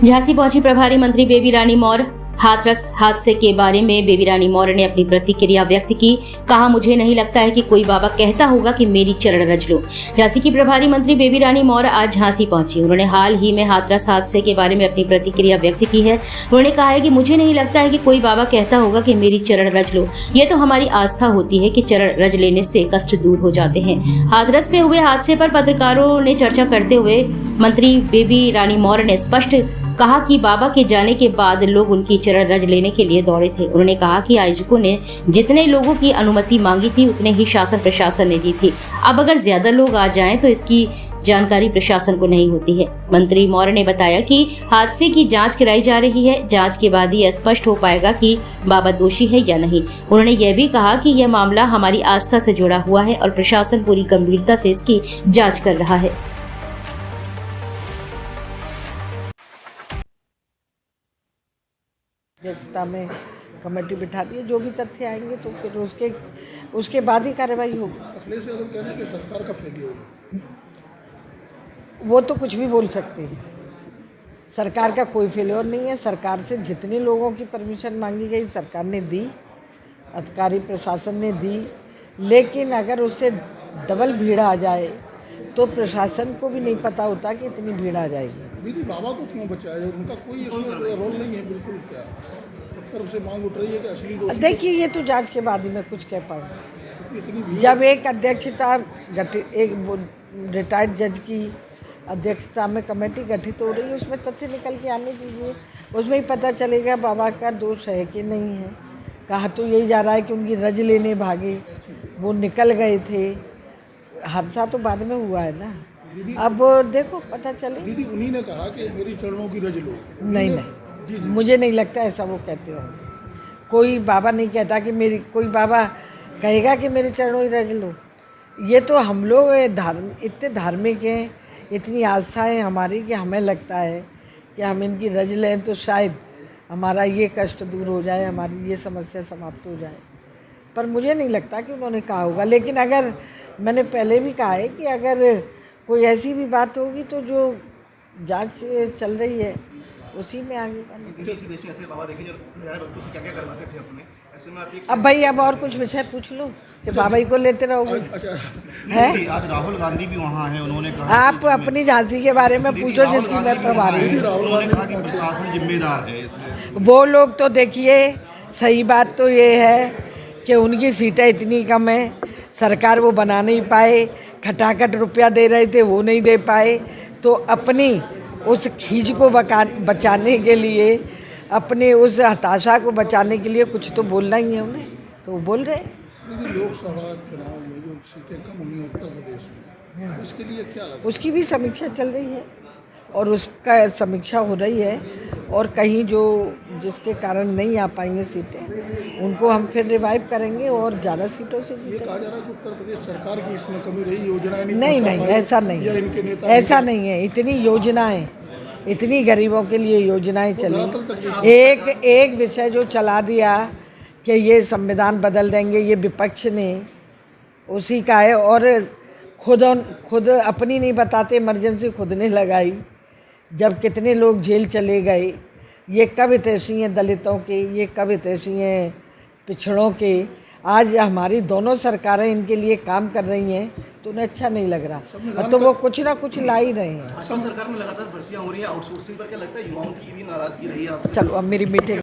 झांसी पहुंची प्रभारी मंत्री बेबी रानी मौर्य। हाथरस हादसे के बारे में बेबी रानी मौर्य ने अपनी प्रतिक्रिया व्यक्त की। कहा, मुझे नहीं लगता है कि कोई बाबा कहता होगा कि मेरी चरण रच लो। झांसी की प्रभारी मंत्री बेबी रानी मौर्य आज झांसी पहुंची। उन्होंने हाल ही में हाथरस हादसे के बारे में अपनी प्रतिक्रिया व्यक्त की है। उन्होंने कहा है कि मुझे नहीं लगता है कि कोई बाबा कहता होगा कि मेरी चरण रच लो। ये तो हमारी आस्था होती है कि चरण रच लेने से कष्ट दूर हो जाते हैं। हाथरस में हुए हादसे पर पत्रकारों ने चर्चा करते हुए मंत्री बेबी रानी मौर्य ने स्पष्ट कहा कि बाबा के जाने के बाद लोग उनकी चरण रज लेने के लिए दौड़े थे। उन्होंने कहा कि आयोजकों ने जितने लोगों की अनुमति मांगी थी उतने ही शासन प्रशासन ने दी थी। अब अगर ज्यादा लोग आ जाएं तो इसकी जानकारी प्रशासन को नहीं होती है। मंत्री मौर्य ने बताया कि हादसे की जांच कराई जा रही है। जांच के बाद ही स्पष्ट हो पाएगा कि बाबा दोषी है या नहीं। उन्होंने यह भी कहा कि यह मामला हमारी आस्था से जुड़ा हुआ है और प्रशासन पूरी गंभीरता से इसकी जाँच कर रहा है। अध्यक्षता में कमेटी बिठा दी है। जो भी तथ्य आएंगे तो फिर उसके बाद ही कार्रवाई होगी। अखिलेश यादव कह रहे हैं कि सरकार का फेलियर होगा। वो तो कुछ भी बोल सकते हैं। सरकार का कोई फेलियर नहीं है। सरकार से जितने लोगों की परमिशन मांगी गई सरकार ने दी, अधिकारी प्रशासन ने दी, लेकिन अगर उससे डबल भीड़ आ जाए तो प्रशासन को भी नहीं पता होता कि इतनी भीड़ आ जाएगी। दीदी, बाबा को क्यों बचाया? उनका कोई इसमें रोल नहीं है बिल्कुल। क्या तरफ से मांग उठ रही है कि असली दोषी? देखिए, ये तो जांच के बाद ही मैं कुछ कह पाऊँगी। जब एक अध्यक्षता गठित, एक रिटायर्ड जज की अध्यक्षता में कमेटी गठित हो रही है, उसमें तथ्य निकल के आने दीजिए। उसमें ही पता चलेगा बाबा का दोष है कि नहीं है। कहा तो यही जा रहा है कि उनकी रज लेने भागे, वो निकल गए थे। हादसा तो बाद में हुआ है ना। अब देखो पता चले। दीदी, उन्हीं ने कहा कि मेरी चरणों की रज लो। नहीं, मुझे नहीं लगता ऐसा वो कहते होंगे। कोई बाबा नहीं कहता कि मेरी, कोई बाबा कहेगा कि मेरे चरणों की रज लो। ये तो हम लोग इतने धार्मिक हैं, इतनी आस्था है हमारी कि हमें लगता है कि हम इनकी रज लें तो शायद हमारा ये कष्ट दूर हो जाए, हमारी ये समस्या समाप्त हो जाए। पर मुझे नहीं लगता कि उन्होंने कहा होगा। लेकिन अगर, मैंने पहले भी कहा है कि अगर कोई ऐसी भी बात होगी तो जो जांच चल रही है उसी में आगे अब भाई, अब और कुछ विषय पूछ लो कि बाबा ही को लेते रहोगे। है आज राहुल गांधी भी वहाँ हैं। उन्होंने कहा आप अपनी झांसी के बारे में पूछो जिसकी मैं प्रभारी हूँ। उन्होंने कहा कि प्रशासन जिम्मेदार है इसमें। वो लोग तो देखिए, सही बात तो ये है कि उनकी सीटें इतनी कम है, सरकार वो बना नहीं पाए। खटाखट रुपया दे रहे थे वो नहीं दे पाए, तो अपनी उस खींच को बचाने के लिए, अपने उस हताशा को बचाने के लिए कुछ तो बोलना ही है उन्हें, तो वो बोल रहे हैं। लोकसभा चुनाव में जो सीटें कम हुई उत्तर प्रदेश में, उसके लिए क्या लगता? उसकी भी समीक्षा चल रही है और उसका समीक्षा हो रही है। और कहीं जो जिसके कारण नहीं आ पाएंगे सीटें, उनको हम फिर रिवाइव करेंगे और ज़्यादा सीटों से ये कहा जा रहा है कि उत्तर प्रदेश सरकार की इसमें कमी रही, योजनाएं नहीं, ऐसा नहीं है। ऐसा नहीं है। इतनी योजनाएं, इतनी गरीबों के लिए योजनाएं चली। एक विषय जो चला दिया कि ये संविधान बदल देंगे, ये विपक्ष ने उसी का है। और खुद अपनी नहीं बताते, इमरजेंसी खुद ने लगाई। जब कितने लोग जेल चले गए। ये कब हितैषी हैं दलितों के, ये कब हितैषी हैं पिछड़ों के। आज हमारी दोनों सरकारें इनके लिए काम कर रही हैं तो उन्हें अच्छा नहीं लग रहा, तो वो कुछ ना कुछ ला ही रहे हैं। सरकार में लगातार भर्तियां हो रही हैं आउटसोर्सिंग पर, क्या लगता है युवाओं की भी नाराजगी रही है आपसे? चलो अब मेरी मीटिंग